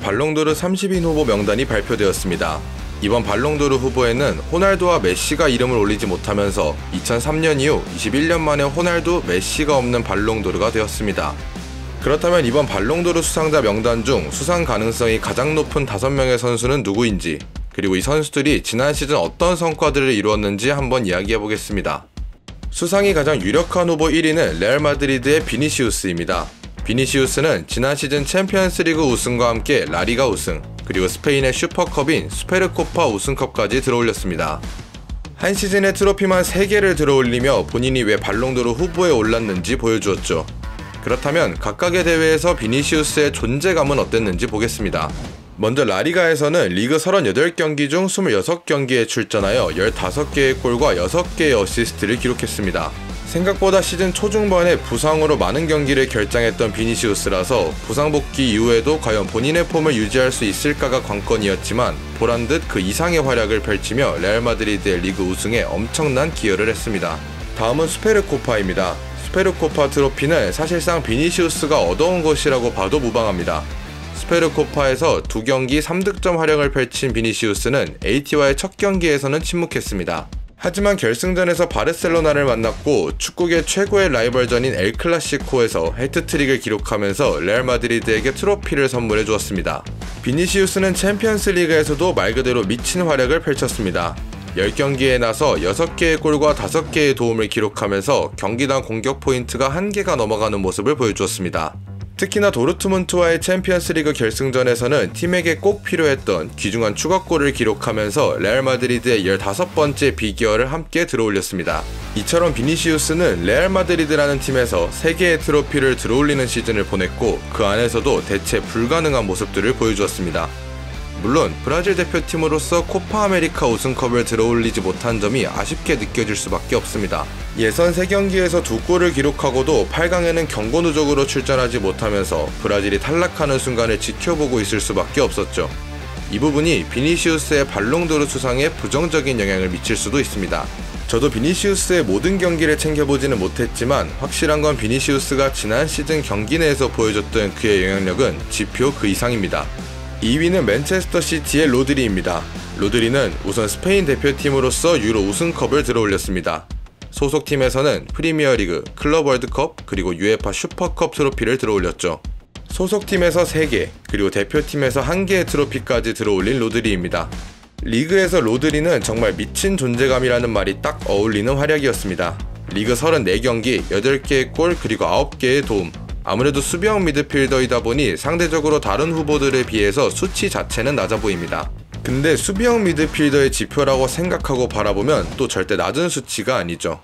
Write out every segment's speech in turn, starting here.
발롱도르 30인 후보 명단이 발표되었습니다. 이번 발롱도르 후보에는 호날두와 메시가 이름을 올리지 못하면서 2003년 이후 21년 만에 호날두, 메시가 없는 발롱도르가 되었습니다. 그렇다면 이번 발롱도르 수상자 명단 중 수상 가능성이 가장 높은 5명의 선수는 누구인지, 그리고 이 선수들이 지난 시즌 어떤 성과들을 이루었는지 한번 이야기해보겠습니다. 수상이 가장 유력한 후보 1위는 레알 마드리드의 비니시우스입니다. 비니시우스는 지난 시즌 챔피언스리그 우승과 함께 라리가 우승, 그리고 스페인의 슈퍼컵인 수페르코파 우승컵까지 들어올렸습니다. 한 시즌에 트로피만 3개를 들어올리며 본인이 왜 발롱도르 후보에 올랐는지 보여주었죠. 그렇다면 각각의 대회에서 비니시우스의 존재감은 어땠는지 보겠습니다. 먼저 라리가에서는 리그 38경기 중 26경기에 출전하여 15개의 골과 6개의 어시스트를 기록했습니다. 생각보다 시즌 초중반에 부상으로 많은 경기를 결장했던 비니시우스라서 부상 복귀 이후에도 과연 본인의 폼을 유지할 수 있을까가 관건이었지만 보란듯 그 이상의 활약을 펼치며 레알 마드리드의 리그 우승에 엄청난 기여를 했습니다. 다음은 수페르코파입니다. 수페르코파 트로피는 사실상 비니시우스가 얻어온 것이라고 봐도 무방합니다. 수페르코파에서 2경기 3득점 활약을 펼친 비니시우스는 AT와의 첫 경기에서는 침묵했습니다. 하지만 결승전에서 바르셀로나를 만났고 축구계 최고의 라이벌전인 엘 클라시코에서 해트트릭을 기록하면서 레알 마드리드에게 트로피를 선물해 주었습니다. 비니시우스는 챔피언스 리그에서도 말 그대로 미친 활약을 펼쳤습니다. 10경기에 나서 6개의 골과 5개의 도움을 기록하면서 경기당 공격 포인트가 1개가 넘어가는 모습을 보여주었습니다. 특히나 도르트문트와의 챔피언스리그 결승전에서는 팀에게 꼭 필요했던 귀중한 추가골을 기록하면서 레알 마드리드의 15번째 비기어를 함께 들어올렸습니다. 이처럼 비니시우스는 레알 마드리드라는 팀에서 3개의 트로피를 들어올리는 시즌을 보냈고 그 안에서도 대체 불가능한 모습들을 보여주었습니다. 물론 브라질 대표팀으로서 코파 아메리카 우승컵을 들어올리지 못한 점이 아쉽게 느껴질 수밖에 없습니다. 예선 3경기에서 2골을 기록하고도 8강에는 경고 누적으로 출전하지 못하면서 브라질이 탈락하는 순간을 지켜보고 있을 수밖에 없었죠. 이 부분이 비니시우스의 발롱도르 수상에 부정적인 영향을 미칠 수도 있습니다. 저도 비니시우스의 모든 경기를 챙겨보지는 못했지만 확실한 건 비니시우스가 지난 시즌 경기 내에서 보여줬던 그의 영향력은 지표 그 이상입니다. 2위는 맨체스터 시티의 로드리입니다. 로드리는 우선 스페인 대표팀으로서 유로 우승컵을 들어올렸습니다. 소속팀에서는 프리미어리그, 클럽 월드컵, 그리고 UEFA 슈퍼컵 트로피를 들어올렸죠. 소속팀에서 3개, 그리고 대표팀에서 1개의 트로피까지 들어올린 로드리입니다. 리그에서 로드리는 정말 미친 존재감이라는 말이 딱 어울리는 활약이었습니다. 리그 34경기, 8개의 골, 그리고 9개의 도움. 아무래도 수비형 미드필더이다 보니 상대적으로 다른 후보들에 비해서 수치 자체는 낮아 보입니다. 근데 수비형 미드필더의 지표라고 생각하고 바라보면 또 절대 낮은 수치가 아니죠.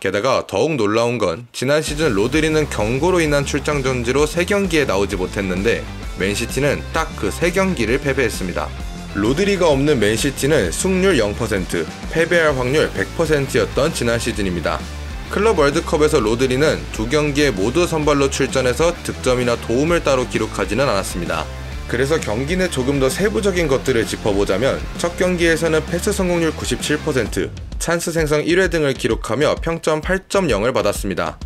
게다가 더욱 놀라운 건 지난 시즌 로드리는 경고로 인한 출장 정지로 3경기에 나오지 못했는데 맨시티는 딱 그 3경기를 패배했습니다. 로드리가 없는 맨시티는 승률 0%, 패배할 확률 100%였던 지난 시즌입니다. 클럽 월드컵에서 로드리는 2경기에 모두 선발로 출전해서 득점이나 도움을 따로 기록하지는 않았습니다. 그래서 경기 내 조금 더 세부적인 것들을 짚어보자면 첫 경기에서는 패스 성공률 97%, 찬스 생성 1회 등을 기록하며 평점 8.0을 받았습니다.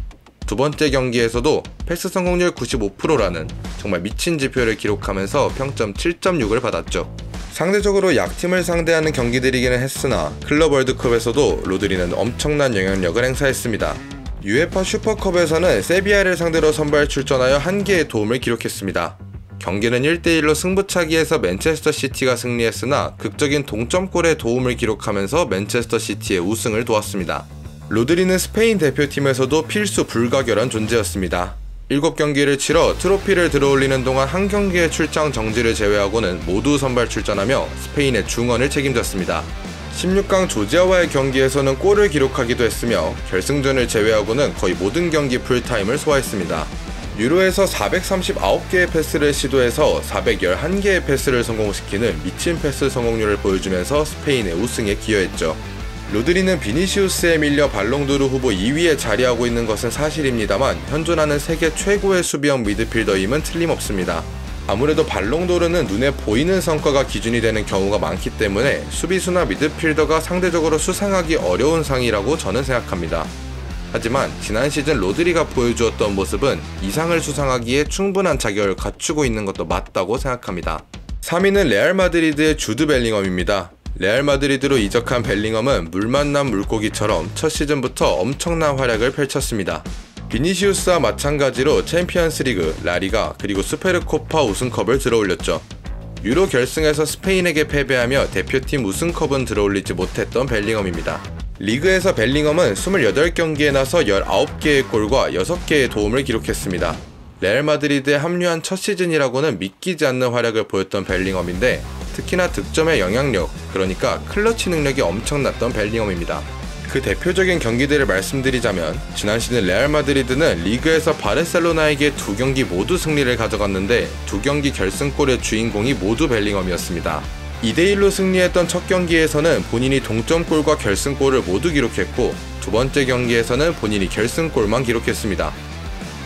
두 번째 경기에서도 패스 성공률 95%라는 정말 미친 지표를 기록하면서 평점 7.6을 받았죠. 상대적으로 약팀을 상대하는 경기들이기는 했으나 클럽 월드컵에서도 로드리는 엄청난 영향력을 행사했습니다. UEFA 슈퍼컵에서는 세비야를 상대로 선발 출전하여 1개의 도움을 기록했습니다. 경기는 1대1로 승부차기에서 맨체스터 시티가 승리했으나 극적인 동점골의 도움을 기록하면서 맨체스터 시티의 우승을 도왔습니다. 로드리는 스페인 대표팀에서도 필수 불가결한 존재였습니다. 7경기를 치러 트로피를 들어올리는 동안 1경기의 출장 정지를 제외하고는 모두 선발 출전하며 스페인의 중원을 책임졌습니다. 16강 조지아와의 경기에서는 골을 기록하기도 했으며 결승전을 제외하고는 거의 모든 경기 풀타임을 소화했습니다. 유로에서 439개의 패스를 시도해서 411개의 패스를 성공시키는 미친 패스 성공률을 보여주면서 스페인의 우승에 기여했죠. 로드리는 비니시우스에 밀려 발롱도르 후보 2위에 자리하고 있는 것은 사실입니다만 현존하는 세계 최고의 수비형 미드필더임은 틀림없습니다. 아무래도 발롱도르는 눈에 보이는 성과가 기준이 되는 경우가 많기 때문에 수비수나 미드필더가 상대적으로 수상하기 어려운 상이라고 저는 생각합니다. 하지만 지난 시즌 로드리가 보여주었던 모습은 이상을 수상하기에 충분한 자격을 갖추고 있는 것도 맞다고 생각합니다. 3위는 레알 마드리드의 주드 벨링엄입니다. 레알 마드리드로 이적한 벨링엄은 물 만난 물고기처럼 첫 시즌부터 엄청난 활약을 펼쳤습니다. 비니시우스와 마찬가지로 챔피언스리그, 라리가, 그리고 수페르코파 우승컵을 들어올렸죠. 유로 결승에서 스페인에게 패배하며 대표팀 우승컵은 들어올리지 못했던 벨링엄입니다. 리그에서 벨링엄은 28경기에 나서 19개의 골과 6개의 도움을 기록했습니다. 레알 마드리드에 합류한 첫 시즌이라고는 믿기지 않는 활약을 보였던 벨링엄인데 특히나 득점의 영향력, 그러니까 클러치 능력이 엄청났던 벨링엄입니다. 그 대표적인 경기들을 말씀드리자면 지난 시즌 레알 마드리드는 리그에서 바르셀로나에게 2경기 모두 승리를 가져갔는데 2경기 결승골의 주인공이 모두 벨링엄이었습니다. 2대1로 승리했던 첫 경기에서는 본인이 동점골과 결승골을 모두 기록했고 두 번째 경기에서는 본인이 결승골만 기록했습니다.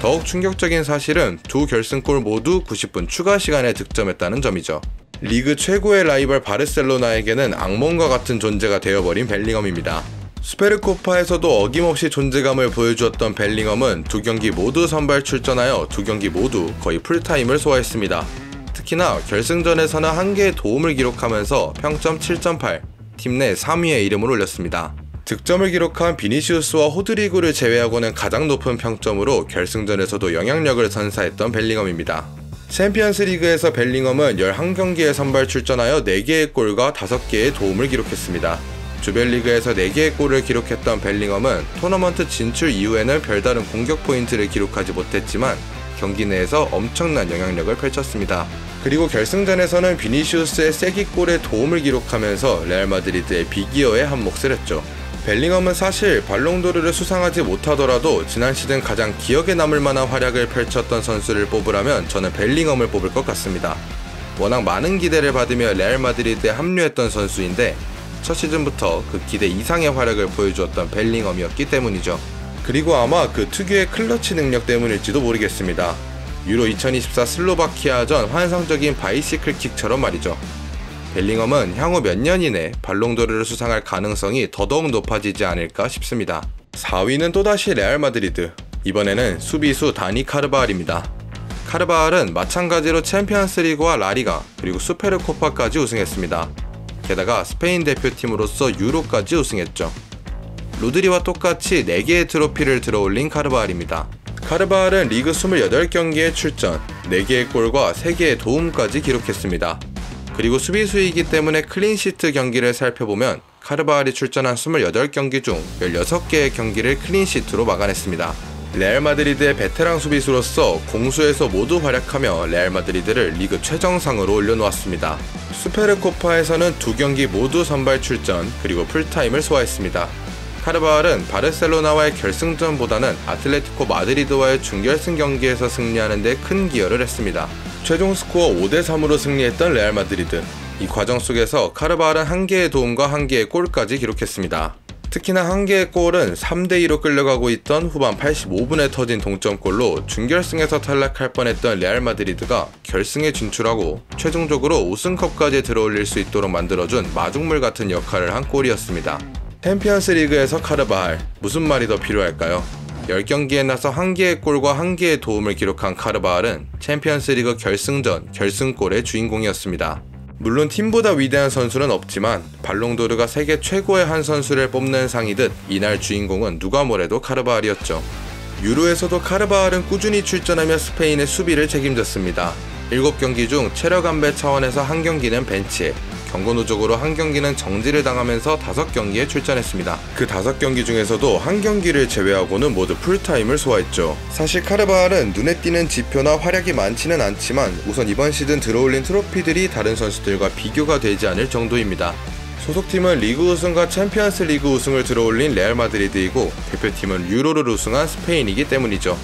더욱 충격적인 사실은 두 결승골 모두 90분 추가 시간에 득점했다는 점이죠. 리그 최고의 라이벌 바르셀로나에게는 악몽과 같은 존재가 되어버린 벨링엄입니다. 수페르코파에서도 어김없이 존재감을 보여주었던 벨링엄은 두 경기 모두 선발 출전하여 두 경기 모두 거의 풀타임을 소화했습니다. 특히나 결승전에서는 1개의 도움을 기록하면서 평점 7.8, 팀 내 3위의 이름을 올렸습니다. 득점을 기록한 비니시우스와 호드리구를 제외하고는 가장 높은 평점으로 결승전에서도 영향력을 선사했던 벨링엄입니다. 챔피언스 리그에서 벨링엄은 11경기에 선발 출전하여 4개의 골과 5개의 도움을 기록했습니다. 주벨리그에서 4개의 골을 기록했던 벨링엄은 토너먼트 진출 이후에는 별다른 공격 포인트를 기록하지 못했지만 경기 내에서 엄청난 영향력을 펼쳤습니다. 그리고 결승전에서는 비니시우스의 쐐기골에 도움을 기록하면서 레알 마드리드의 비기어에 한몫을 했죠. 벨링엄은 사실 발롱도르를 수상하지 못하더라도 지난 시즌 가장 기억에 남을 만한 활약을 펼쳤던 선수를 뽑으라면 저는 벨링엄을 뽑을 것 같습니다. 워낙 많은 기대를 받으며 레알 마드리드에 합류했던 선수인데 첫 시즌부터 그 기대 이상의 활약을 보여주었던 벨링엄이었기 때문이죠. 그리고 아마 그 특유의 클러치 능력 때문일지도 모르겠습니다. 유로 2024 슬로바키아전 환상적인 바이시클 킥처럼 말이죠. 벨링엄은 향후 몇 년 이내 발롱도르를 수상할 가능성이 더더욱 높아지지 않을까 싶습니다. 4위는 또다시 레알 마드리드. 이번에는 수비수 다니 카르바알입니다. 카르바알은 마찬가지로 챔피언스리그와 라리가 그리고 수페르코파까지 우승했습니다. 게다가 스페인 대표팀으로서 유로까지 우승했죠. 로드리와 똑같이 4개의 트로피를 들어올린 카르바알입니다. 카르바알은 리그 28경기에 출전, 4개의 골과 3개의 도움까지 기록했습니다. 그리고 수비수이기 때문에 클린시트 경기를 살펴보면 카르바알이 출전한 28경기 중 16개의 경기를 클린시트로 막아냈습니다. 레알 마드리드의 베테랑 수비수로서 공수에서 모두 활약하며 레알 마드리드를 리그 최정상으로 올려놓았습니다. 수페르코파에서는 2경기 모두 선발 출전 그리고 풀타임을 소화했습니다. 카르바알은 바르셀로나와의 결승전보다는 아틀레티코 마드리드와의 준결승 경기에서 승리하는 데 큰 기여를 했습니다. 최종 스코어 5대3으로 승리했던 레알 마드리드. 이 과정 속에서 카르바알은 1개의 도움과 1개의 골까지 기록했습니다. 특히나 1개의 골은 3대2로 끌려가고 있던 후반 85분에 터진 동점골로 준결승에서 탈락할 뻔했던 레알 마드리드가 결승에 진출하고 최종적으로 우승컵까지 들어올릴 수 있도록 만들어준 마중물 같은 역할을 한 골이었습니다. 챔피언스 리그에서 카르바알, 무슨 말이 더 필요할까요? 10경기에 나서 1개의 골과 1개의 도움을 기록한 카르바알은 챔피언스 리그 결승전, 결승골의 주인공이었습니다. 물론 팀보다 위대한 선수는 없지만 발롱도르가 세계 최고의 한 선수를 뽑는 상이듯 이날 주인공은 누가 뭐래도 카르바알이었죠. 유로에서도 카르바알은 꾸준히 출전하며 스페인의 수비를 책임졌습니다. 7경기 중 체력 안배 차원에서 1경기는 벤치에, 경고 누적으로 1경기는 정지를 당하면서 5경기에 출전했습니다. 그 5경기 중에서도 1경기를 제외하고는 모두 풀타임을 소화했죠. 사실 카르바알은 눈에 띄는 지표나 활약이 많지는 않지만 우선 이번 시즌 들어올린 트로피들이 다른 선수들과 비교가 되지 않을 정도입니다. 소속팀은 리그 우승과 챔피언스 리그 우승을 들어올린 레알 마드리드이고 대표팀은 유로를 우승한 스페인이기 때문이죠.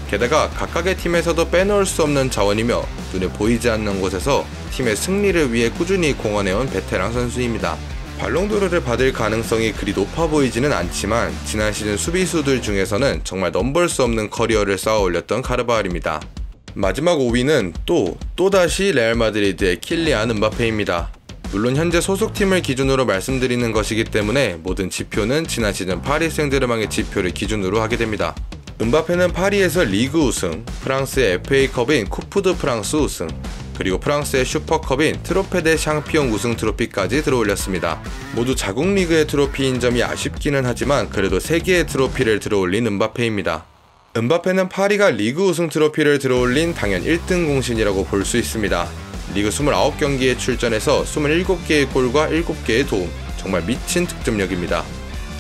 게다가 각각의 팀에서도 빼놓을 수 없는 자원이며 눈에 보이지 않는 곳에서 팀의 승리를 위해 꾸준히 공헌해온 베테랑 선수입니다. 발롱도르를 받을 가능성이 그리 높아 보이지는 않지만 지난 시즌 수비수들 중에서는 정말 넘볼 수 없는 커리어를 쌓아 올렸던 카르바알입니다. 마지막 5위는 또다시 레알 마드리드의 킬리안 음바페입니다. 물론 현재 소속팀을 기준으로 말씀드리는 것이기 때문에 모든 지표는 지난 시즌 파리 생제르맹의 지표를 기준으로 하게 됩니다. 음바페는 파리에서 리그 우승, 프랑스의 FA컵인 쿠프 드 프랑스 우승, 그리고 프랑스의 슈퍼컵인 트로페 데 샹피용 우승 트로피까지 들어올렸습니다. 모두 자국 리그의 트로피인 점이 아쉽기는 하지만 그래도 3개의 트로피를 들어올린 음바페입니다. 음바페는 파리가 리그 우승 트로피를 들어올린 당연 1등 공신이라고 볼 수 있습니다. 리그 29경기에 출전해서 27개의 골과 7개의 도움, 정말 미친 득점력입니다.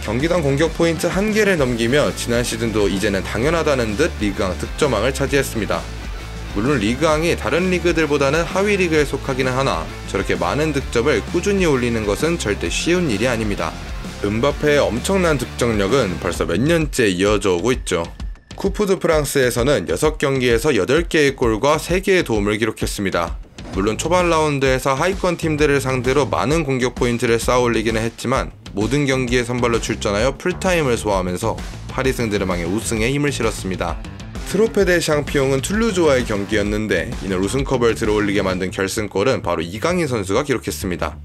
경기당 공격 포인트 1개를 넘기며 지난 시즌도 이제는 당연하다는 듯 리그왕 득점왕을 차지했습니다. 물론 리그왕이 다른 리그들보다는 하위 리그에 속하기는 하나 저렇게 많은 득점을 꾸준히 올리는 것은 절대 쉬운 일이 아닙니다. 음바페의 엄청난 득점력은 벌써 몇 년째 이어져 오고 있죠. 쿠프 드 프랑스에서는 6경기에서 8개의 골과 3개의 도움을 기록했습니다. 물론 초반 라운드에서 하위권 팀들을 상대로 많은 공격 포인트를 쌓아 올리기는 했지만 모든 경기에 선발로 출전하여 풀타임을 소화하면서 파리 생제르맹의 우승에 힘을 실었습니다. 트로페 데 샹피용은 툴루즈와의 경기였는데 이날 우승컵을 들어올리게 만든 결승골은 바로 이강인 선수가 기록했습니다.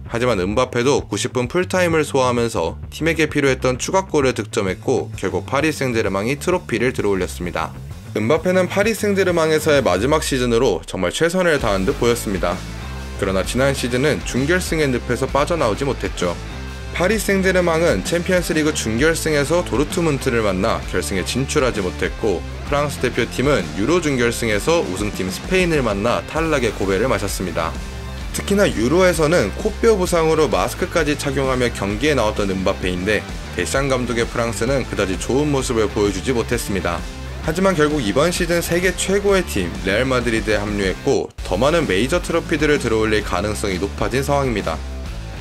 하지만 음바페도 90분 풀타임을 소화하면서 팀에게 필요했던 추가골을 득점했고 결국 파리 생제르맹이 트로피를 들어올렸습니다. 음바페는 파리 생제르맹에서의 마지막 시즌으로 정말 최선을 다한 듯 보였습니다. 그러나 지난 시즌은 준결승의 늪에서 빠져나오지 못했죠. 파리 생제르맹은 챔피언스리그 준결승에서 도르트문트를 만나 결승에 진출하지 못했고 프랑스 대표팀은 유로 준결승에서 우승팀 스페인을 만나 탈락의 고배를 마셨습니다. 특히나 유로에서는 코뼈 부상으로 마스크까지 착용하며 경기에 나왔던 음바페인데 데샹 감독의 프랑스는 그다지 좋은 모습을 보여주지 못했습니다. 하지만 결국 이번 시즌 세계 최고의 팀 레알 마드리드에 합류했고 더 많은 메이저 트로피들을 들어올릴 가능성이 높아진 상황입니다.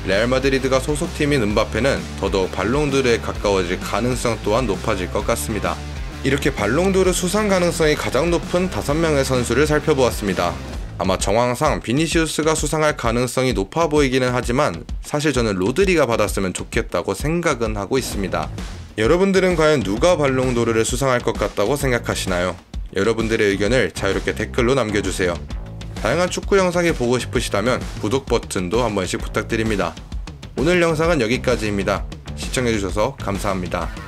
레알 마드리드가 소속팀인 음바페는 더더욱 발롱도르에 가까워질 가능성 또한 높아질 것 같습니다. 이렇게 발롱도르 수상 가능성이 가장 높은 5명의 선수를 살펴보았습니다. 아마 정황상 비니시우스가 수상할 가능성이 높아 보이기는 하지만 사실 저는 로드리가 받았으면 좋겠다고 생각은 하고 있습니다. 여러분들은 과연 누가 발롱도르를 수상할 것 같다고 생각하시나요? 여러분들의 의견을 자유롭게 댓글로 남겨주세요. 다양한 축구 영상이 보고 싶으시다면 구독 버튼도 한 번씩 부탁드립니다. 오늘 영상은 여기까지입니다. 시청해주셔서 감사합니다.